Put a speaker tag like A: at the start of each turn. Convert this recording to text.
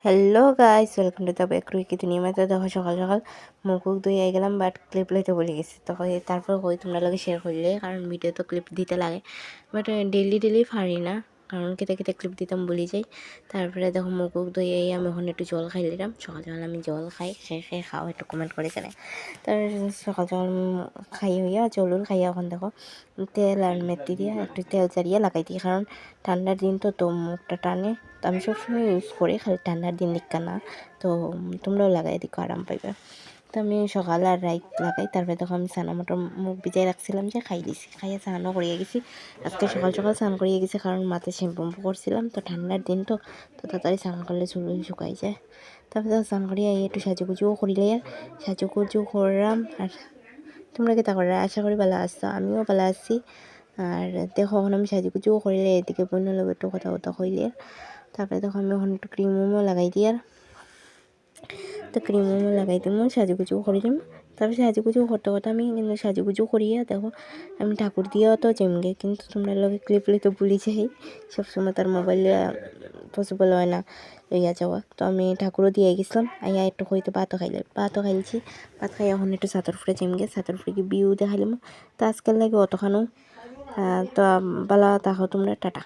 A: Hello guys, welcome to the back রুইকি দুনিয়া। তো দেখো সকাল সকাল মুখ ধুয়ে গেলাম, বাট ক্লিপ লইতে বলে গেছি। তো তারপর তোমরা লগে শেয়ার করলে, কারণ ভিডিও তো ক্লিপ দিতে লাগে, বাট ডেলি পারি না, কারণ কেটে কেটে ক্লিপ দিতাম বলি যাই। তারপরে দেখো মুখ ধুয়ে আমি এখন একটু জল খাই নিলাম। সকাল সকাল আমি জল খাই, খেয়ে খাও একটু কমেন্ট করে জানাই। তারপরে সকাল সকাল খাই হইয়া জলুর খাইয়া এখন দেখো তেল আর মেথি দিয়ে একটু তেল চারিয়ে লাগাই দিই, কারণ ঠান্ডার দিন তো মুখটা টানে। তো আমি সবসময় ইউজ করি, খালি ঠান্ডার দিন দিকা না। তো তোমরাও লাগাই দিকো, আরাম পাইবে। তো আমি সকাল আর রাইত লাগাই। তারপরে তখন আমি সানা মটর মুখ ভিজাই রাখছিলাম, যে খাই দিছি, খাইয়ে স্নানও করিয়ে গেছি। আজকে সকাল সকাল স্নান করিয়ে গেছি, কারণ মাথায় শ্যাম্পু করছিলাম। তো ঠান্ডার দিন তো তাড়াতাড়ি স্নান করলে চুল শুকাই যায়। তারপরে স্নান করিয়ে একটু সাজুগুজুও করিলে, আর সাজুগুজু করলাম। আর তোমরা কি তা করে? আশা করি ভালো আসছো, আমিও ভালো আছি। আর দেখো এখন আমি সাজুগুজুও করিলে, এদিকে বোনের লোক একটু কথা কথা কইলে। তারপরে দেখো আমি এখন একটু ক্রিম লাগাই দিই। আর তো ক্রিম লাগাই দিম, সাজুগুজু করে দিম। তারপরে সাজুগুজু করতে করতে আমি কিন্তু সাজুগুজু করিয়া দেখো আমি ঠাকুর দিয়েও তো জমগে, কিন্তু তোমরা লোকে ক্লিপ তো ভুলি যাই, সবসময় তার মোবাইলে পসিবল হয় না লইয়া যাওয়া। তো আমি ঠাকুরও দিয়ে গেছিলাম, আইয়া একটু হয়তো ভাতও খাইছি। ভাত খাই এখন একটু ছাতর ফুটে জমগে, ছাতর ফুটে কি বিউ দেখাইলাম। তো আজকাল লাগে অতখানো। তো বালা তাহো তোমরা, টাটা।